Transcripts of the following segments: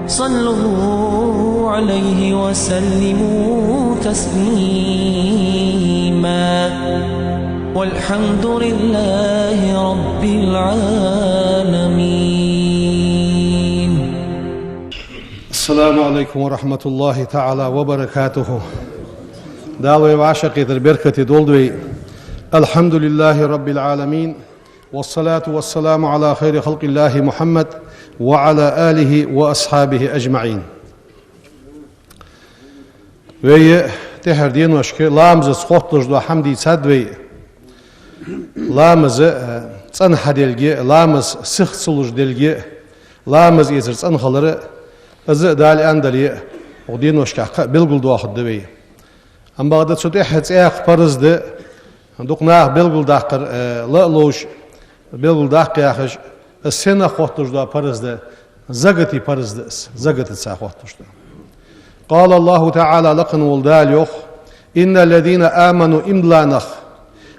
صلوا عليه وسلموا تسليما والحمد لله رب العالمين. السلام عليكم ورحمة الله تعالى وبركاته. دعوة وعشقة البركة دولدوي. الحمد لله رب العالمين والصلاة والسلام على خير خلق الله محمد وعلى آله وأصحابه أجمعين. وي تهردين وشكي لامز سخوتلج دو حمدي صدوي لامز صنح دلگي لامز سخصلج دلگي لامز يزر صنخلر از دالي اندالي ودين وشكي بلغل دو أخد دوي أم بغدا تسوتي حتسيخ فرز دي دوقناه بلغل داقر لألوش بلغل داق ياخش السنة خوتلج دو فرز دي زغتي فرز دي زغتي سا خوتلج دو. قال الله تعالى لقن ولدال يخ إن الذين آمنوا إملانخ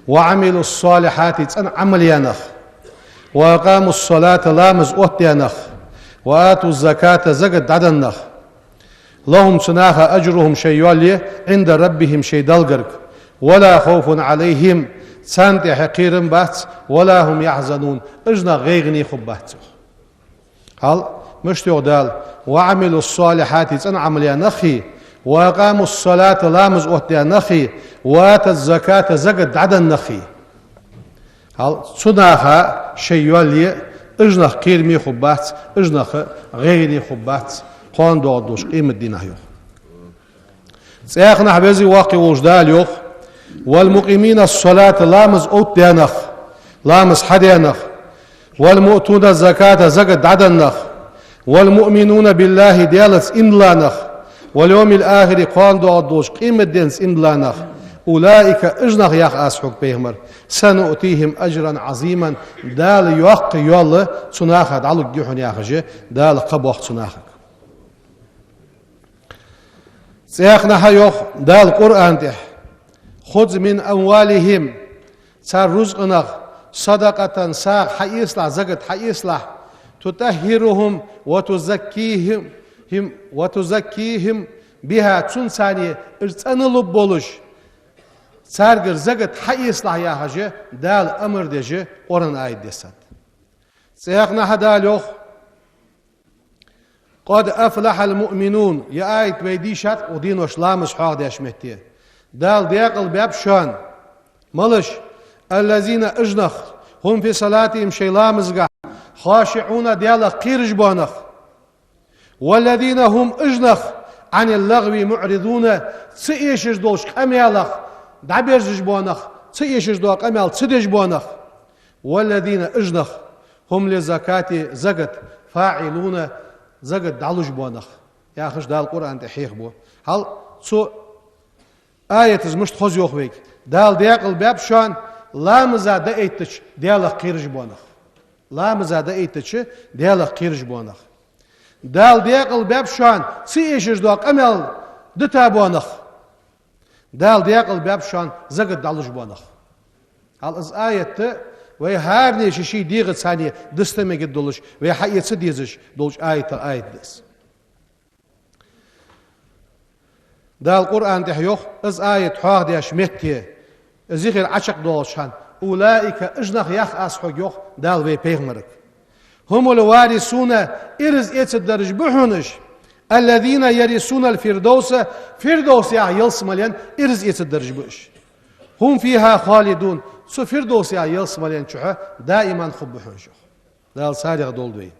وعملوا الصالحات تن عمليانخ وأقاموا الصلاة لامز أوتيانخ وآتوا الزكاة زكاة عدنخ لهم سناخ أجرهم شيء عند ربهم شيء دلقرك ولا خوف عليهم سانت حقير بات ولا هم يحزنون اجنا غيغني خبات. هل مشتو دال وعملوا الصالحات تن عمليانخي وأقاموا الصلاة لامز أوتيانخي وآتوا الزكاة زكاة عدنخي هل سناخ شيء اجنا قيرمي خبات اجنا غيغني خبات قان دوش قيمة دينه يوخ سياخنا حبيزي واقع وجدال يوخ والمقيمين الصلاة لامز أوتيانخ لامز حديانخ والمؤتون الزكاة زكاة عدنخ والمؤمنون بالله ديالس إملانخ واليوم الآخر قان دوش قيمة دينس إملانخ أولئك اجنخ ياخ أسحق بيهمر سنؤتيهم أجرا عظيما دال يوق يول سناخ دالك جيحن ياخجي دال قبوخ سناخك سياخنا هيوخ دال قرآن تح خذ من أموالهم سار رزقنخ صدقة ساق حيصلح زكاة حيصلح تطهرهم وتزكيهم بها تنساني ارتنلب بولش سارغر زكاة حيصلح يا حاجة دال أمر ديجي قرآن آية ديسات سياقنا هدال يوخ قد أفلح المؤمنون يا آية بيديشات ودين وشلامش حاق ديش مهتيه دال ديقل باب شان ملش الذين اجنخ هم في صلاتهم شيلامزغا خاشعون ديال قيرج بانخ والذين هم اجنخ عن اللغو معرضون تسيشج دوش قميالخ دعبيرج بانخ تسيشج دو قميال تسدج بانخ والذين اجنخ هم لزكاة زكاة فاعلون زكاة دعلج بانخ يا خش دال القرآن تحيخ بو هل سو آية مش تخوز يوخويك دال ديقل باب شان لا مزادة ايتش ديالخ قيرج بانخ لا مزادة ايتش ديالخ قيرج بانخ دال ديقل باب شان سيشج دو قميال دتا بانخ دال ديقل باب شان زغد دالج بانخ هل از آية وي هار نيش شي ديغت ثانية دستمي دولش وي حقيقة سديزش دولش آية ديس دال القرآن تحيوخ از آية حاق ديش مهتيه زيخير عشق دولشان أولئك اجنخ يخ أسحق يوخ دال وي بيغمرك هم الوارثون إرز إتدرج بحونش الذين يرثون الفردوس فردوس يا يلسمالين إرز إتدرج بش هم فيها خالدون سو فردوس يا يلسمالين شوها دائما خبحونش دال سارغ دولدوي.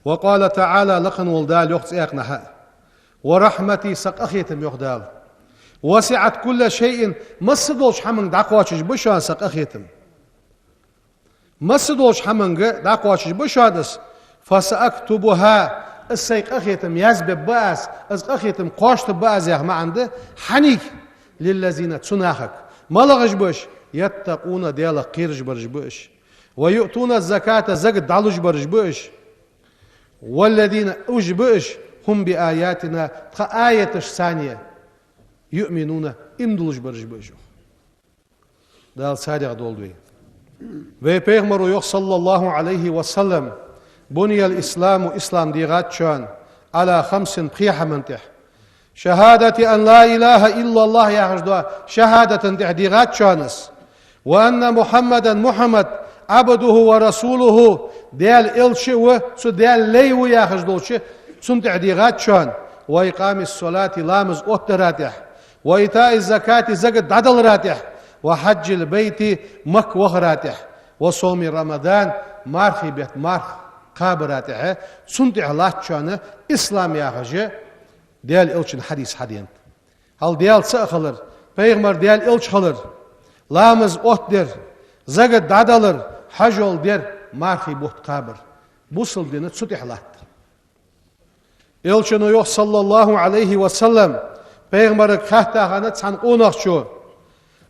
وقال تعالى لقن ولدال يوخ سيقنها ورحمتي سق أخيتم يوخ دال وسعت كل شيء مصدوش حمن دعقواتش بشان سق أخيتم مصدوش حمن دعقواتش بشادس فسأكتبها السيق أخيتم يزبب بأس از أخيتم قاشت بأس يا ما عنده حنيك للذين تسناخك ملغش بش يتقون ديال قيرج برج بش ويؤتون الزكاة زكاة دعلج برج بش والذين أجبش هم بآياتنا آية ثانية يؤمنون إمدلج برج بشو دال سارق دولدوي Ve Peygamber yok sallallahu aleyhi ve sellem buniyel İslamu İslam diğatçan ala khamsin qiyahamantih. Şehadeti en la ilahe illallah yahjda şehadeten diğatçanız. Ve enne Muhammeden Muhammed abduhu ve rasuluhu del elçi ve su del leyvu yahjda sun diğatçan. Ve ikamis salati lamız otteratih. Ve itai zakati zagad dadal ratih. Ve haccil beyti mak vahratih. Ve somi Ramazan marhibet marh kabratih. Sun diğatçanı İslam yahjı del elçin hadis hadiyent. Hal del sağılır. Peygamber del elç kalır. Lamız otdir. Zagad dadalır. Hac ol der marhibet kabr. Bu sıldığını su diğattır. Elçinu yok sallallahu aleyhi ve sellem Peygamber'i kahtağını san onaqçu.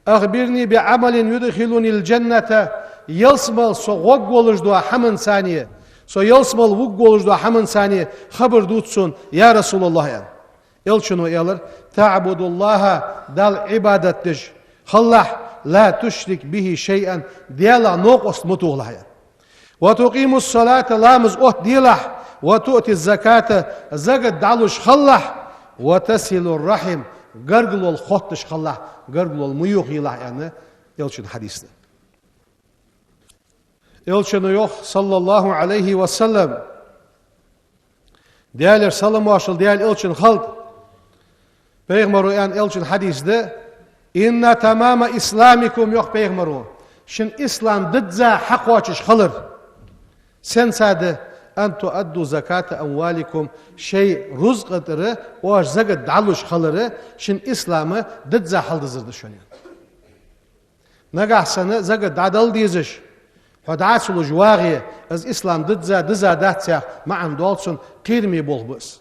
Akhbirni bi amalin yudkhilunil cennete yalsmal so gog olujdu hamın saniye. So yalsmal gog olujdu hamın saniye haber dutsun ya Resulullah ya. Elçinu yalar ta'budullaha dal ibadettiş. Allah la tuşrik bihi şey'en diyala noqos mutuğlah ya. Ve tuqimus salata lamız ot diyalah. وتؤتي الزكاة زكاة دالوش خلّه وتسل الرحم قرقل الخطش خلّه قرقل الميوخ يلا يعني يلشن حديثنا يلشن يوخ صلى الله عليه وسلم ديالر سلام واشل ديال يلشن خلط بيغمرو يعني يلشن حديث ده إن تمام إسلامكم يوخ بيغمرو شن إسلام ضد حق واشش خلر سن ساده أن تؤدوا زكاة أموالكم شيء رزق ترى واش زكاة دالوش خلره شن إسلامه ضد حل دزرد شنيا نجح سنة زكاة دادل ديزش فدعسلو جواغي از إسلام ضد دزا داتسيا مع دولسون قيرمي بولبس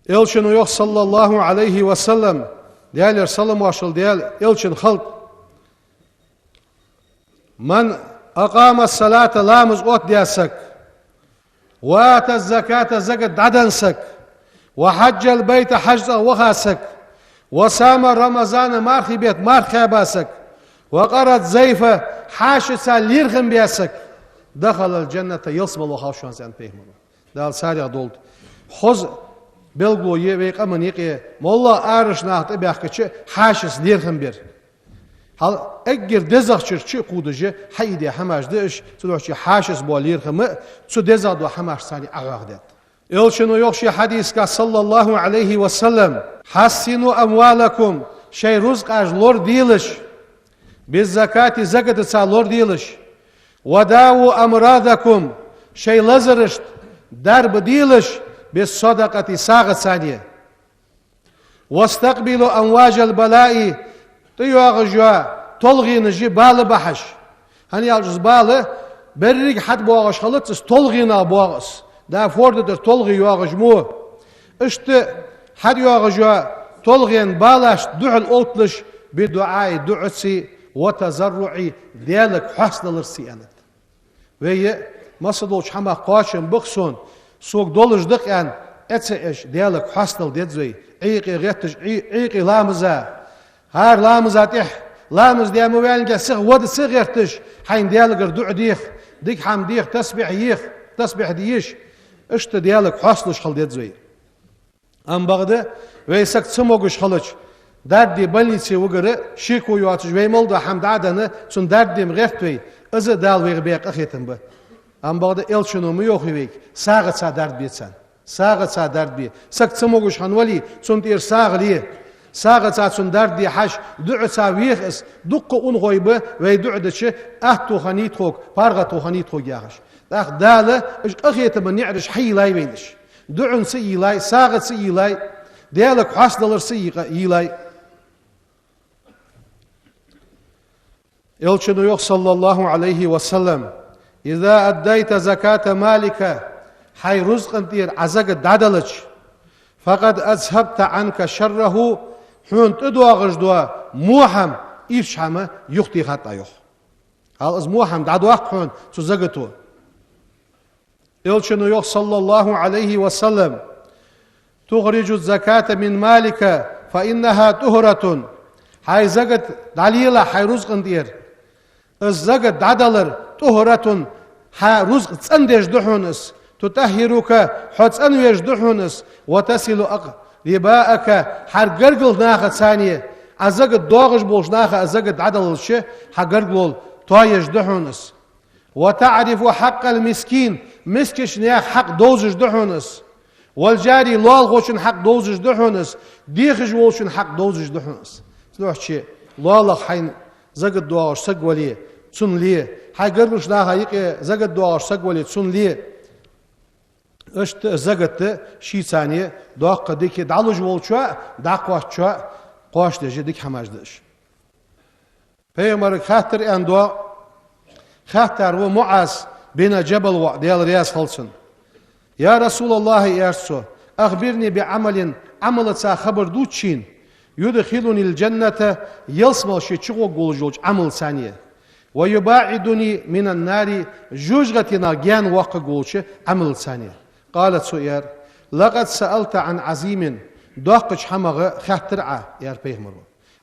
إلشن يوخ صلى الله عليه وسلم ديال سلام واشل ديال إلشن خلق من أقام الصلاة لامز أوت دياسك وآتى الزكاة زكاة ددنسك وحج البيت حج وخاسك وصام رمضان مارخي بيت مارخي باسك وقرأت زيفة حاشسة ليرخم بياسك دخل الجنة يصبل وخاشوان زين بيهمنا دال سارع دولت خوز بلغو يبيق أمن يقي مولا آرش ناخت إبياخكي حاشس ليرخم بير هل اگر دزاخچر چی قودجه حیدی هماش دش سلوچی حاشس بالیر خم سو دزادو هماش ثانی اغاقدت الشنو يخشي حديث صلى الله عليه وسلم حسنوا اموالكم شيء رزق اج لور ديلش بالزكاة زكاة سا لور ديلش وداو امراضكم شيء لزرشت درب ديلش بالصدقة ساغ ثانية واستقبلوا امواج البلاء تيواغجوا تلغي نجي بال بحش هني الجز بال بريق حد بواغش خلط تلغينا بواغس دا فورد در تلغي يواغج مو اشت حد يواغجوا تلغين بالاش دعل اوتلش بدعاء دعسي وتزرعي ديالك حسن الرسيانت وهي مصدوش حما قاشن بخسون سوق دولج دق ان اتساش ديالك حسن ديدزوي عيقي غيتش عيقي لامزا هار لامز اتح لامز ديا موالنجا سغ ود سغرتش حين ديالك دع ديخ ديك حام ديخ تسبح يخ تسبح ديش اشت ديالك حاصلش خل ديت زوي ام بغدا ويسك سموغش خلش دادي بلنيتي وغره شيكو يواتش ويمول دا حم دادنه سن داديم غفتوي از دال ويغ بيق اخيتم با ام بغدا الشنو مو يوخيك ساغت سا درد بيتسن ساغت سا درد بي سك سموغش خنولي سن دير ساغلي ساغت سن دردي حش دع ساويخس دق اون غيبه ويدعدش اهتو خنيتخوك بارغتو خنيتخوك ياخش داخ داله اش اخيت من يعرش حي لاي وينش دعن سي لاي ساغت سي لاي ديالك حصدلر سي لاي يلشنو يخ صلى الله عليه وسلم اذا اديت زكاة مالك حي رزق انتير عزق دادلج فقد اذهبت عنك شره حون تدوا غجدوا موحم إيرشحمة يختي خطا يخ هل از موحم دعدوا حون تزغتو إلشنو يخ صلى الله عليه وسلم تخرج الزكاة من مالك فإنها طهرة هاي زغت دليلة هاي رزق دير الزقد عدلر طهرة ها رزق تندج دحونس تطهرك حتس أنويج دحونس وتصل رباءك حر قرقل ناخد ثانية أزقد دوغش بولش ناخد أزقد عدل شي حقرقل طايج دحونس وتعرف حق المسكين مسكش ناخ حق دوزج دحونس والجاري لال غوشن حق دوزج دحونس ديخج وولشن حق دوزج دحونس تلوح شي لالخ حين زقد دوغش سقولي تسن ليه هاي قرقش ناخ يقي زقد دوغش سقولي تسن ليه اشت زقت شي ثانية دوق ديك دعلوج وولشوا داقواشوا قواش دجي ديك حماجدش پیغمبر خاطر ان دو خاطر ومعاذ بين جبل وديال رياس خلصن يا رسول الله يرسو اخبرني بعمل عملت خبر دوتشين يدخلني الجنة يلسمل شي تشغو قولجوج عمل ثانية ويباعدني من النار جوجغتنا جان وق قولش عمل ثانية قالت سؤير لقد سألت عن عظيم دوقش حمغ خاطرعة يا بيغمر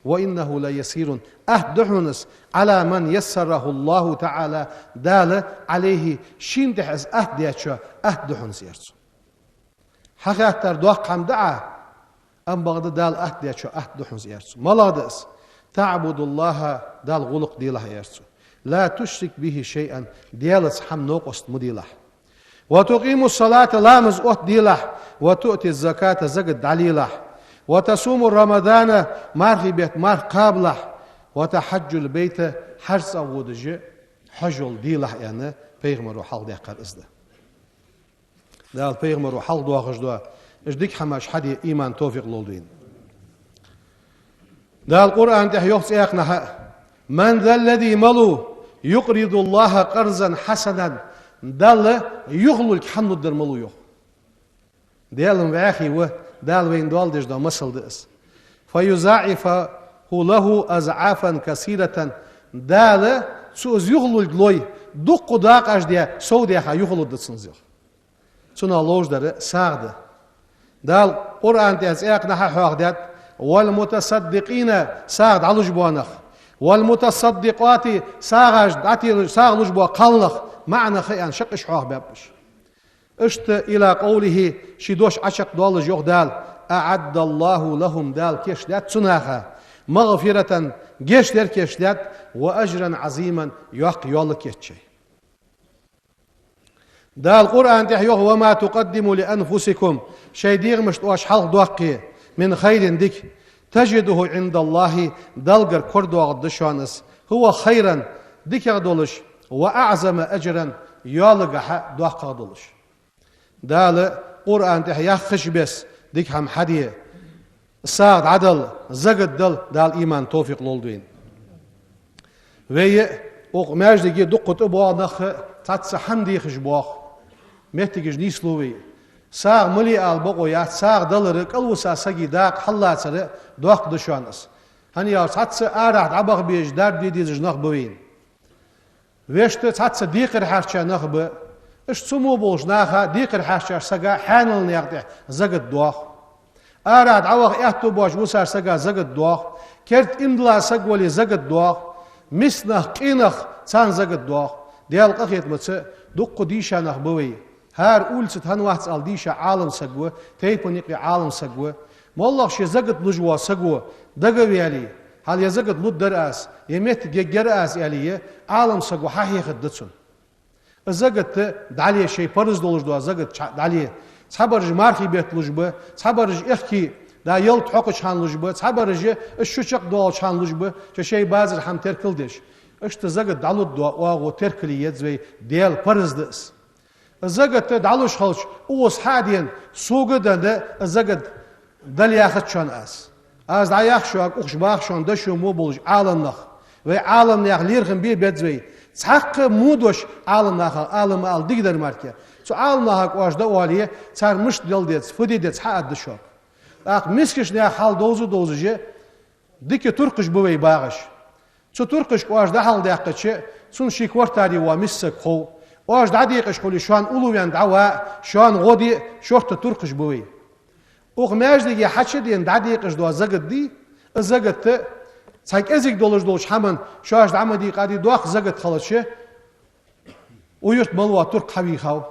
وإنه لا يسير أهدحنس على من يسره الله تعالى دال عليه شين دحز أهدياتشو أهدحنس يرسو حقاتر دوق حم دعا أم بغد دال أهدياتشو أهدحنس يرسو ملادس تعبد الله دال غلق ديله يرسو لا تشرك به شيئا ديالس حم نوقست مديله وتقيم الصلاة لامز أوت ديله وتؤتي الزكاة زقد دليله وتصوم رمضان مارخي بيت مار قابله وتحج البيت حرس أودج حجل ديله يعني بيغمر حال ديقار إزده دال بيغمر حال دواغش دوا إجديك حماش حدي إيمان توفيق لولدين دال القرآن تحيوخ سيقنا من ذا الذي ملو يقرض الله قرضا حسنا دال يغلو الكحنو در ملو يوخ دالهم بأخي و دال وين دول ديش دو مسل دس فيزاعف له أزعافا كثيرة دال سوز يغلو الجلوي دق داق أجديا سوديها يغلو دسنزيخ سنة لوج در ساغد دال قرآن تيزيق نحا حواق ديات والمتصدقين ساغد علوج بوانخ والمتصدقات ساغج داتي ساغلوج بوا قلخ معنى خيان شقش حواق بابش اشت إلى قوله شدوش عشق دول جوغ دال أعد الله لهم دال كيش دات سناخا مغفرة جيش در كيش دات وأجرا عظيما يوق يول كيش دال القرآن تحيوه وما تقدموا لأنفسكم شي ديغ مشتواش حلق دوقي من خير ديك تجده عند الله دالقر كردو غدشانس هو خيرا ديك غدولش وأعظم أجرا يولق دوق غدولش دال قرآن تحيا خش بس ديك هم حديه ساعد عدل زقد دل دال إيمان توفيق لولدوين وي اوق ماجدگی دقت ابو نخ تاتس حمدی خشبوخ مهتگج نیسلوی ساغ ملی البقو یا ساغ دلر قلوسا سگی داق حلاتر دوق دشانس هنی یا تاتس اراد عبغ بیج در دیدیز نخ بوین وشت تاتس دیقر حرچا نخ ب اش سمو بولش ناخا دیقر حرچا سگا حانل نيقد زگد دوخ اراد عوغ احتو باش وسار سگا زگد دوخ كرت اندلا سگولی زگد دوخ مسنخ قينخ سان زگد دوخ ديال قخيت متس دق ديشا نخ بوي هار اولت هن واحد سال ديشا عالم سگو تيبونيقي عالم سگو والله شي زگد لجوا سگو دغوي علي هل يزگد لود دراس يمت جگراس علي عالم سگو حقيقه دتسن زگد دالي شي فرز دولج دو زگد دالي صبرج مارخي بيت لجبه صبرج اخكي دا يلت حق شان لجبه صبرج الشچق دول شان لجبه شي بازر هم تركلدش اشت زگد دالود دو واغو تركلي يزوي ديال فرز دس زگد دالوش خلش اوس حادين سوگد زگد دل ياخد شان از دا ياخ شو اخش باخ شان دشو مو بولج عالم نخ و عالم نخ ليرخن بي بيتزوي حق مودوش عالم نخ عالم ال ديگدر ماركه سو عالم نخ واجدا واليه صار مش دل ديت فدي ديت حد دشو اخ مسكش نه حال دوزه ديك ترقش بوي باغش سو ترقش واجدا حال دقچه سون شي كورتاري و مسك خو واجدا ديقش خولي شان اولويان دعوا شان غودي شورت ترقش بوي اوغ ماجدي حچ دين دقيقش دو زگد دي زگد سايك ازيك دولش حمن شاش دعمدي قادي دوخ زغت خلش ويرت ملوا ترك حبي خاو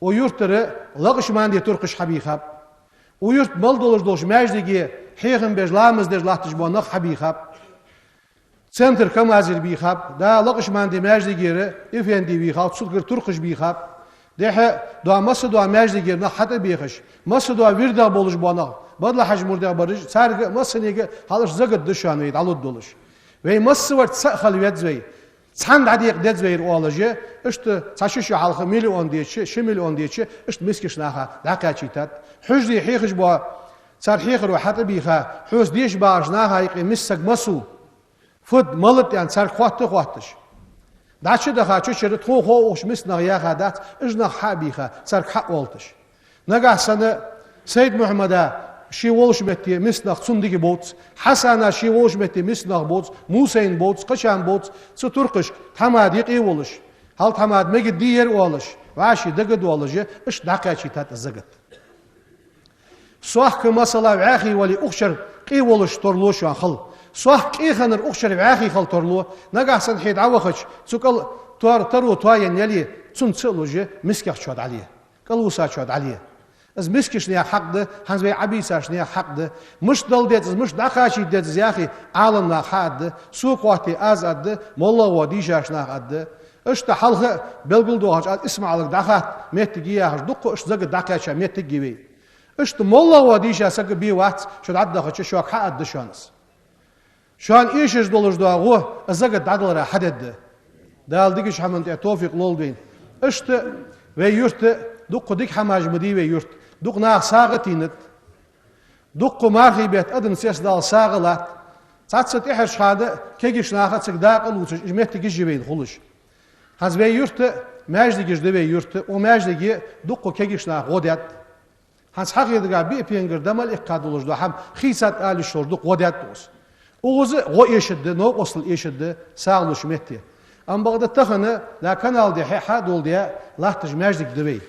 ويرت لغش ماندي تركش حبي خاب ويرت مل دولش ماجدي حيغن بيج لامز ديج لاتش بو نخ حبي خاب سنتر كم ازير بي خاب دا لغش ماندي ماجدي غير افندي بي خاو تسلغر تركش بي خاب ده دو مس دو ماجدي غير نخ حتى بيخش مس دو ويردا بولش بو نخ بدل حج مردا برج سارغ مسنيغ حالش زغد دشان ويد علو دولش وي مس ورت سخل ويد زي ساند عديق دد زير اولجه اشت تشش حلقه مليون ديچ ش مليون ديچ اشت مسكش ناخا داقاچيتات حجدي حيخش بو صار حيخر وحتى بيخا حوس ديش باش ناخا يقي مسك مسو فد ملت يعني صار خواتش داچ دخا چشر تو خو اوش مس نغيا خدات اجنا حبيخا صار حق ولتش نغا سنه سيد محمد شي ولش متي مسنخ صندقي بوت حسنا شي ولش متي مسنخ بوت موسين بوت قشان بوت سو ترقش تماديق اي ولش هل تماد مجد دير ولش واشي دقد ولج اش دقاچي تات زغت صح كمسلا عاخي ولي اخشر قي ولش ترلوش خل صح قي خنر اخشر عاخي خل ترلو نغاحسن حيد عوخش سوكل ترو توين يلي تنصلوج مسكخ شود عليه قلوسا شود عليه از مسكش نيا حق ده هنز بي عبيساش نيا حق ده مش دل ديت مش دقاشي ديت زياخي عالم نا حد سوق وقتي ازاد ده مولا وديشاش نا حد اشت حلقه بلغل دوهاج اسمع لك دخات متجياش دق اش زق دقاشا متجيبي اشت مولا وديشا سق بي وقت شد عدخ شو حق دشانس شان ايش دولش دو زق ددل حدد دال ديش حمن توفيق لولدين اشت ويرت دق ديك حماج مدي ويرت دق ناخ ساغتينت دق مارخي بيت ادن سيس دال ساغلات تاتست احش هذا كيجش ناخت سك داقل وش مهت جيبين خلش هز ويرت ماجدي جد ويرت وماجدي دق كيجش ناخ غدات هز حق يدغا بي بينجر دمل اقادولش دو هم خيسات ال شور دق غدات دوس اوز غو يشد نو اصل يشد ساغلش مهتي ام بغدا تخنه لا كانال دي حدول دي لاحتج ماجدي دبي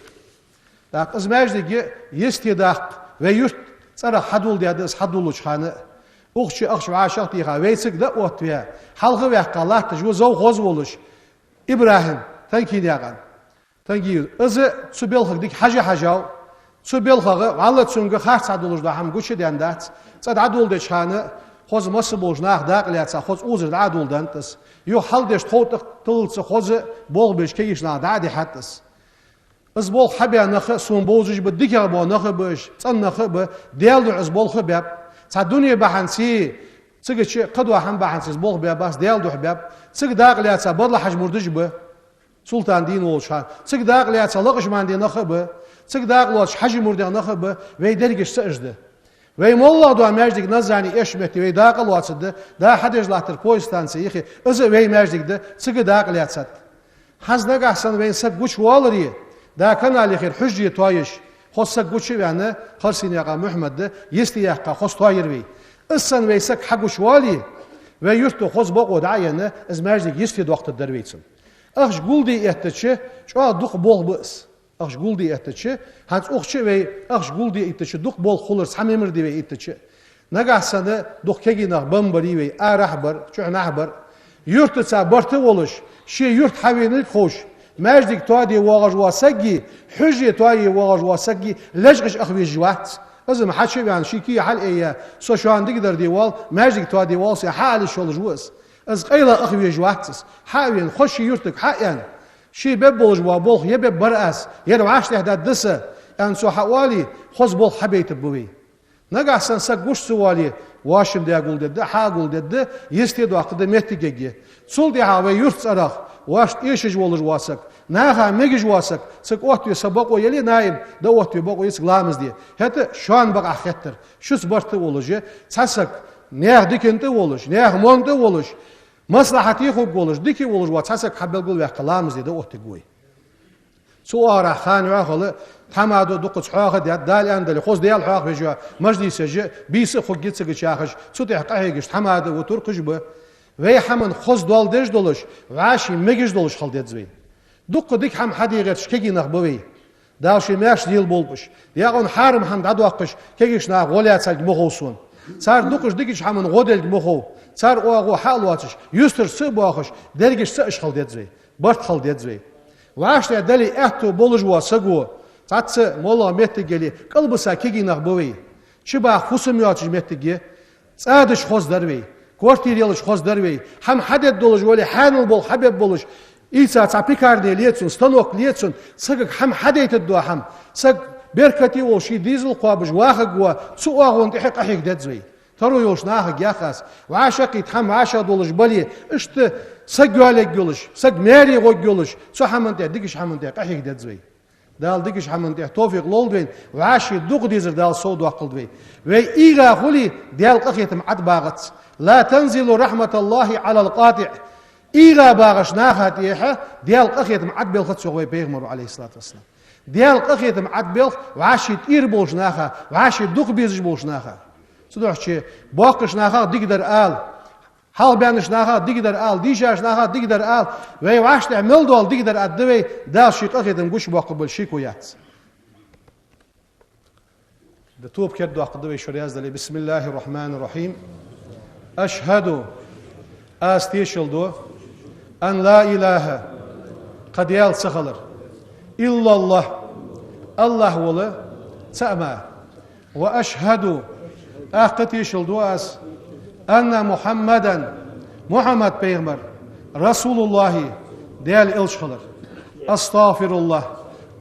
لا قز ماجدي يستداق ويرت صار حدول دي دس حدولش خانه اوخشي اخش عاشق دي ويسك ده اوتيا حلقه ويق الله تجو زو غوز بولش ابراهيم تنكي ديغان تنكي از سوبيل ديك حاجه سوبيل والله تسونغ خاص حدولش ده هم گوش ديندات صد عدول دي خانه خوز مس بوجناخ داقلياتsa خوز اوزر عدول دانتس يو حلدش توت تلص خوز بول بش كيشنا دادي حتس از بول حبيا نخ سون بوزج بديك بو نخ بش صن نخ ب ديال از بول خباب تا دنيا بحنسي تسغ قدوه هم بحنسي بول بيا بس ديال دو حباب تسغ داقلياتsa بدل حج مردج ب سلطان دين ولشان تسغ داقلياتsa لقش ماندي نخ ب تسغ داقلوش حج مرد نخ ب ويدرگش سجده وي مولا دو ماجدك نزاني اشمتي وي داقل واتسد دا حدج لاتر بويستانسي يخي از وي ماجدك ده تسغ داقل ياتسد حزنا قحسن وين سب گوش والري دا كان على خير حجي تويش خصك گوش يعني خرسين يا محمد ده يستي يا خص توير وي اسن ويسك حقوش والي وي يرتو خص بقو دعينه از ماجدك يستي وقت درويتسن اخش قولدي اتچه شو دوق بول بس اخش قولدي اتچه هانس اوخچه وي اخش قولدي اتچه دوق بول خولر ساممر دي وي اتچه نغاسنه دوق كيغينا بمبري وي ارحبر چو نحبر يرتسا برت ولش شي يرت حوينل خوش ماجدك توادي واغج واسقي حجي توادي واغج واسقي لجقش اخوي جوات لازم حدش يعني شيكي حل ايه سو شو عندك در ديوال ماجدك توادي والسي حال شول جوس از قيلا اخوي جواتس حاوين خوش يرتك حقا شي ببولج وابولخ يبب برأس يرو عاش تهدا دسه يعني سو حوالي خوز بول حبيت بوي نغاسن سقوش سوالي واشم دي اقول ده حاقول ده يستيدو اقد متيجي سول دي هاوي يرت صراخ واش ايش ولج واسك ناها ميج واسك سك اوتي سبق ويلي نايم دوتي بقو يسق لامز دي هتا شان بقى خطر شوس برت ولج تسك نير ديكنت ولج نير مونت ولج مصلحتي خوب ولج ديكي ولج واتسك حبل وقت لامز دي دوتي قوي سوارا خان واخل تمادو دقص حاخ دال اندل خوز ديال حاخ بجوا مجلس ج بيس خو جيتسك شاخش سوتي حقايقش تمادو وترقش ب وي حمن خوز دول دج دولش واشي ميجش دولش خل دزوي دق ديك هم حديقتش كيجي نخبوي داشي ماش ديل بولبش ياغون حارم هم دادوقش كيجش نا غوليات سال مغوسون صار دقش دقش حمن غدل مخو صار أوغو حال واتش يستر سباخش درجش سأش خل ديت زي برت خل ديت زي وعشت دلي أهتو بولج واسقو تعتس مولا متجلي قلب ساكيجي نخبوي شبه خصومياتش متجي صادش خوز دروي كورتيريالش خوز دروي هم حدد دولج ولي حانل بول حبيب بولج إيسا تعبيكاردي ليتسون ستانوك ليتسون سقك هم حديت الدوا هم سق بركتي وشي ديزل قابج واخق وسؤاغون تحق أحيق ديت زي ترو يوش ناخق ياخاس وعاشقي تحم عاشا دولج بلي اشت سق عليك جولش سق ماري غو جولش سو حمنتي ديكش حمنتي أحيق ديت زي دال ديكش حمنتي توفيق لولدوين وعاشي دوق ديزر دال صود وقلدوين وي إيغا خولي ديال قخيتم عد باغت لا تنزل رحمة الله على القاطع إيغا باغش ناخات إيحا ديال قخيتم عد بيلخت سوغوي بيغمرو عليه الصلاة والسلام ديال قخيتم عد بيلخ وعاشي تير بولش ناخا وعاشي دوق بيزش بولش ناخا صدوح شي باقش ناخا ديقدر آل حال بيانش ناخا ديقدر آل ديشاش ناخا ديقدر آل وي وعاش تعمل دول ديقدر أدوي دال شي قخيتم قوش باقبل شيكو يات دتوب كردو أقدوي شرياز دلي بسم الله الرحمن الرحيم أشهد آستيشل دو أن لا إله قد يال سخلر إلا الله الله ولا سأما وأشهد أختيشل دو أس أن محمدا محمد بيغمر رسول الله ديال إلشخلر أستغفر الله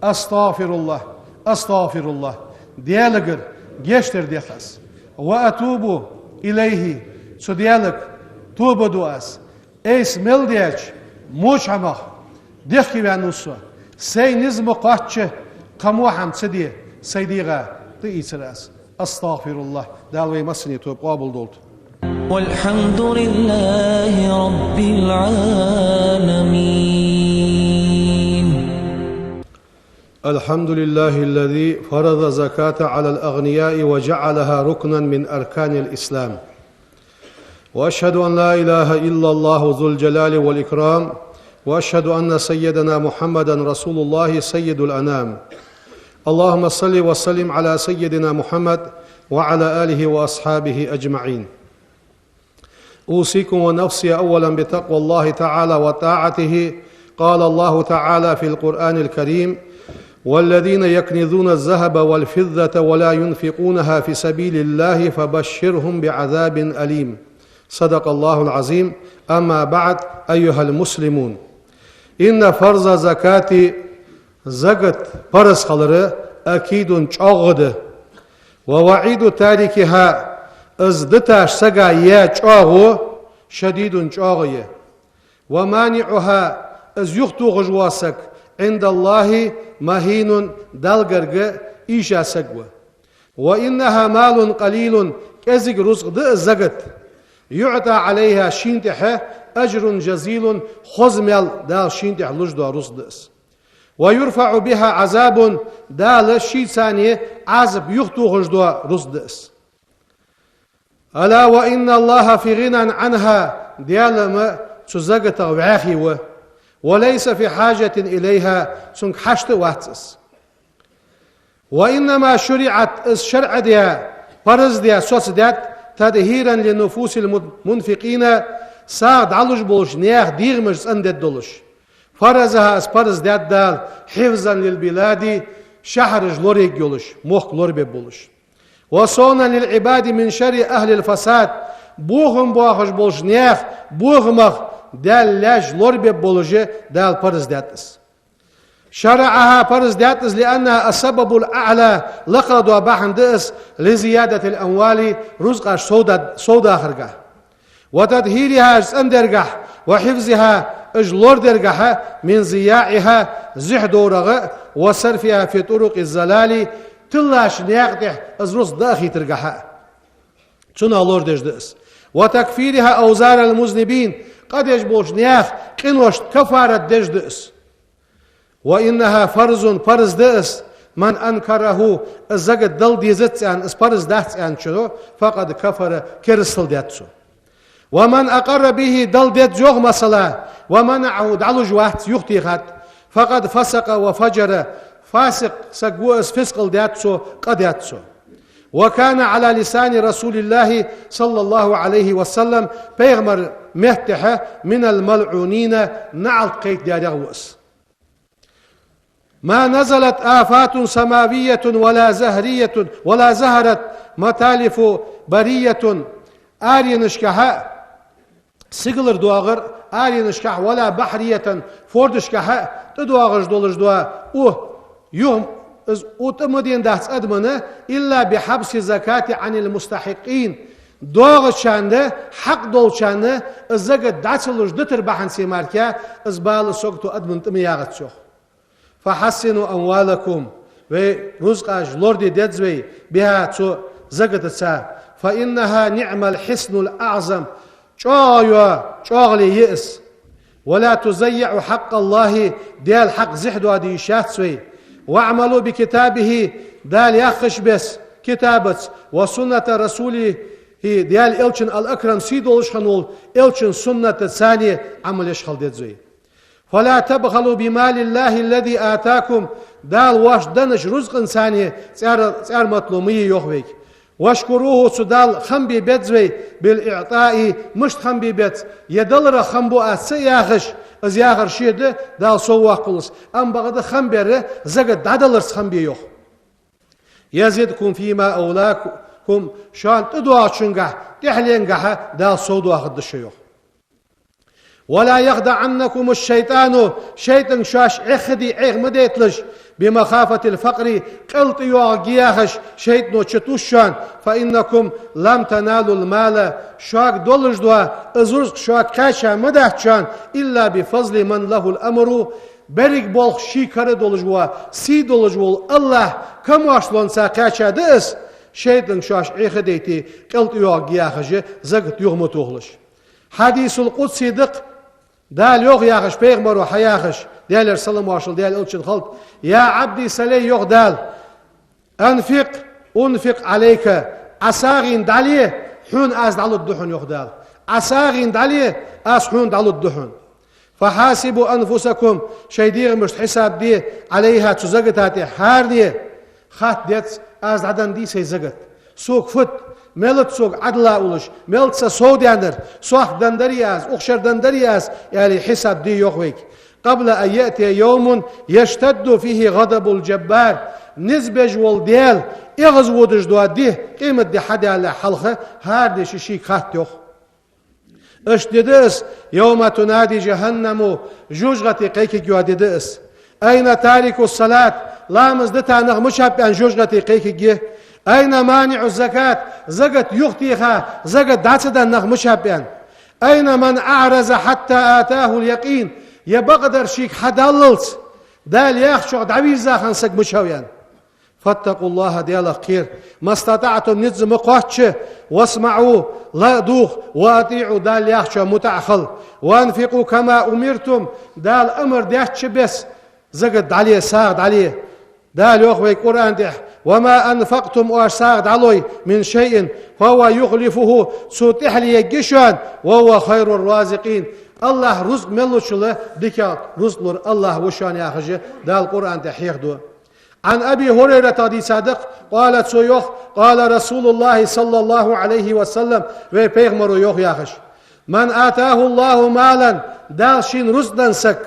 أستغفر الله أستغفر الله ديالقر جيشتر ديخاس وأتوب إليه سو ديالك توبة دواس ايس ملديج موش عمخ ديخي بانوسو سي نزم قاتش قموحم تسدي سيديغا تيسراس استغفر الله دالوي مسني توب قابل دولت والحمد لله رب العالمين. الحمد لله الذي فرض زكاة على الأغنياء وجعلها ركنا من أركان الإسلام. وأشهد أن لا إله إلا الله ذو الجلال والإكرام، وأشهد أن سيدنا محمدا رسول الله سيد الأنام. اللهم صل وسلم على سيدنا محمد وعلى آله وأصحابه أجمعين. أوصيكم ونفسي أولا بتقوى الله تعالى وطاعته. قال الله تعالى في القرآن الكريم: والذين يكنزون الذهب والفضة ولا ينفقونها في سبيل الله فبشرهم بعذاب أليم. صدق الله العظيم. أما بعد، أيها المسلمون، إن فرض زكاة زكاة فرض خلره أكيد چاغد، ووعيد تاركها ازدتاش سقا يا چاغو شديد چاغي، ومانعها از يختو غجواسك عند الله مهين دلغرغ إيشا سقوة، وإنها مال قليل كزق رزق زقت يعطى عليها شينتح أجر جزيل خزمل دال شينتح لجدو رزدس، ويرفع بها عذاب دال شيطاني عذب يختو غجدو رزدس. ألا وإن الله في غنى عنها ديالما تزقت وعاخيوه، وليس في حاجة إليها سنك حشت واتس. وإنما شرعت الشرع ديا فرز ديا سوس ديات تدهيرا لنفوس المنفقين ساد علوش بولش نياخ ديغمش سندد دولش. فرزها اس فرز ديات دال حفظا للبلاد شهر لوريك يولش موخ لوربي بولش. وصونا للعباد من شر أهل الفساد بوغم بوغش بولش نياخ بوغمخ دال لاج لوربي بولجي دال فرز دياتس. شرعها فرز دياتس لأنها السبب الأعلى لقد وبحندس لزيادة الأموال رزق سودا خرقه، وتدهيرها سندرقه، وحفظها اجلور درقه من زياعها زحدورغه، وصرفها في طرق الزلال تلاش نيقتح ازرس داخي ترقها تنا لور دجدس، وتكفيرها أوزار المذنبين قد يجبوش نياخ قنوش كفارة دجدس. وإنها فرز دس من أنكره الزقد دل ديزت عن اسبرز دهت عن شنو فقد كفر كرسل ديتسو. ومن أقر به دل ديت جوغ مسلا ومنعه دعلو جواحت يختيخت فقد فسق وفجر فاسق سقوس فسق ديتسو قد يتسو. وكان على لسان رسول الله صلى الله عليه وسلم بيغمر مهتحة من الملعونين نعل قيد دارغوس ما نزلت آفات سماوية ولا زهرية ولا زهرت متالف برية آرينشكها سيغلر دواغر آرينشكها ولا بحرية فوردشكها تدواغر دولش دوا يوم أتمدين دهس أدمنه إلا بحبس الزكاة عن المستحقين دوغ شانده حق دول شانده الزكاة داتسلوش دتر بحن سيماركا ازبال سوقتو أدمن تمياغت شوخ فحسنوا أموالكم ورزقاش لوردي ديدزوي بها تو زكاة تسا فإنها نعم الحسن الأعظم شوغلي يئس ولا تزيع حق الله ديال حق زحدو هذه شاتسوي واعملوا بكتابه دال يخش بس كتابت وسنة رسوله ديال إلشن الأكرم سيدولش خنول إلشن سنة الثانية عمل يشخل ديزوي فلا تبخلوا بمال الله الذي آتاكم دال واش دنش رزق ثانية سعر مطلومية يوخويك واشكروه سدال خنبي بيتزوي بالإعطاء مش خنبي بيت يدلر خنبو أسياخش از ياخر شيء دال سوا قلص أم بغد خنبره زغد دادلرس خنبي يوخ يزيدكم فيما أولاكم شان تدعى شنقه تحلينقه دال سودو أخد الشيوخ ولا يخدعنكم الشيطان شيطان شاش اخدي مديتلش بمخافة الفقر قلت يوغياخش شيطنو چتوشان فإنكم لم تنالوا المال شاك دولش دوا ازرزق شاك كاشا مدهشان إلا بفضل من له الأمر بريك بولخ شيكار دولش دوا سي دولش دوا الله كم واشلون سا كاشا دس شيطان شاش اخديتي قلت يوغياخش زغت يغمتوغلش حديث القدس دق دال يوغ ياخش بيغمر وحياخش دال يرسلم واشل دال الشن خلط يا عبدي سلي يوغ دال انفق عليك عساغين داليه حون از دالو الدحن يوغ دال عساغين داليه از حون دالو الدحن فحاسبوا انفسكم شيدير مش حساب دي عليها تزغتاتي حار دي خات ديت از عدن دي سي زغت سوق فت ملت سوق عدلا أولش ملت سوديانر صح دندرياز أخشر دندرياز يعني حساب دي يوخويك قبل أن يأتي يوم يشتد فيه غضب الجبار نزبج والديال إغز ودج دوا دي قيمة دي حدا على حلقة هاردي شي خات يوخ اشتدس يوم تنادي جهنم جوجغتي قيك جواددس أين تارك الصلاة لامز دتا نغمشها بأن جوجغتي قيك جيه أين مانع الزكاة زكاة يختيها زكاة داتدا نغمشها أين من أعرز حتى آتاه اليقين يبقدر شيك حداللت دال يخشع دعوير زاخن سك مشاويان فاتقوا الله ديال خير ما استطعتم نزم قوتش واسمعوا لا دوخ واطيعوا دال يخشع متعخل وانفقوا كما أمرتم دال أمر دياتش بس زكاة عليه ساعد عليه دال يخوي القرآن ده وما أنفقتم وأساعد عليه من شيء فهو يخلفه سوتح ليجشان وهو خير الرازقين الله رزق ملوشله ديكا رزق الله وشان ياخذ دال القرآن ده حيخدو عن أبي هريرة رضي صادق قالت سيوخ قال رسول الله صلى الله عليه وسلم وبيغمر يوخ ياخذ من آتاه الله مالا دال شين رزقا سك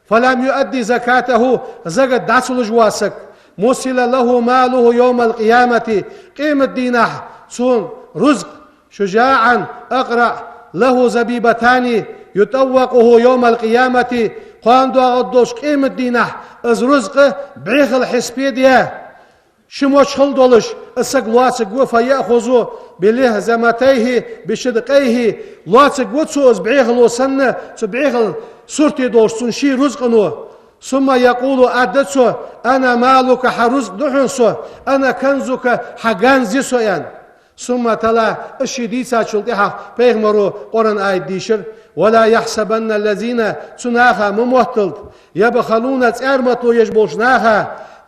فلم يؤدي زكاته زكاة داسل جواسك مسل له ماله يوم القيامة قيمة دينه سون رزق شجاعا أقرأ له زبيبتان يتوقه يوم القيامة قاندو أغدوش قيمة دينه از رزق بعيخ الحسبيدية شموش خلدولش اسق لواتق وفيأخذو بلهزمتيه بشدقيه لواتق وتسو از بعيخ لوسنة بعيخ سورتي دوش سنشي رزقنو ثم يقول أدتسو أنا مالك حرزق دحنسو أنا كنزك حقان زيسو يعني ثم تلا الشديد ساتشلتها بيغمرو قرن آية ديشر ولا يحسبن الذين تناخا مموتلت يبخلون تأرمتو يجبوشناها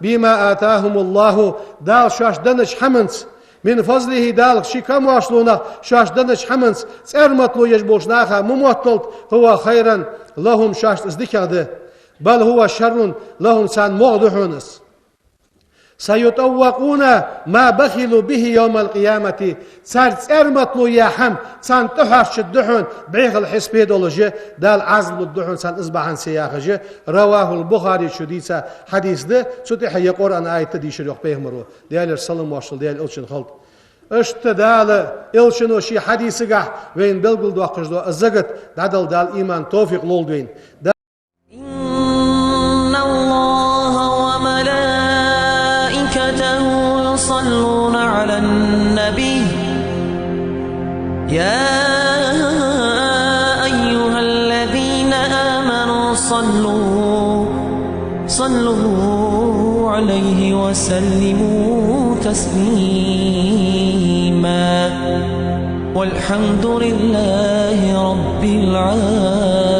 بما آتاهم الله دال شاش دنش حمنس من فضله دال شكام واشلونا شاش دنش حمنس تأرمتو يجبوشناها مموتلت هو خيرا لهم شاش ازدكاده بل هو شر لهم سان مغدحونس سيطوقون ما بخلوا به يوم القيامة سار ارمطلو يا حم سان تحرش الدحون بعيق الحسبي دولجي دال عزم الدحون سان ازبحان سياخجي رواه البخاري شديسة حديث ده ستح يقرأن آية دي شريح بيهمرو ديال السلام واشل ديال الشن خلط اشتدال الشنو شي حديثة وين بلغل دوقش دو الزغت دادل دال إيمان توفيق لول دوين إن الله وملائكته يصلون على النبي يا أيها الذين آمنوا صلوا عليه وسلموا تسليما والحمد لله رب العالمين.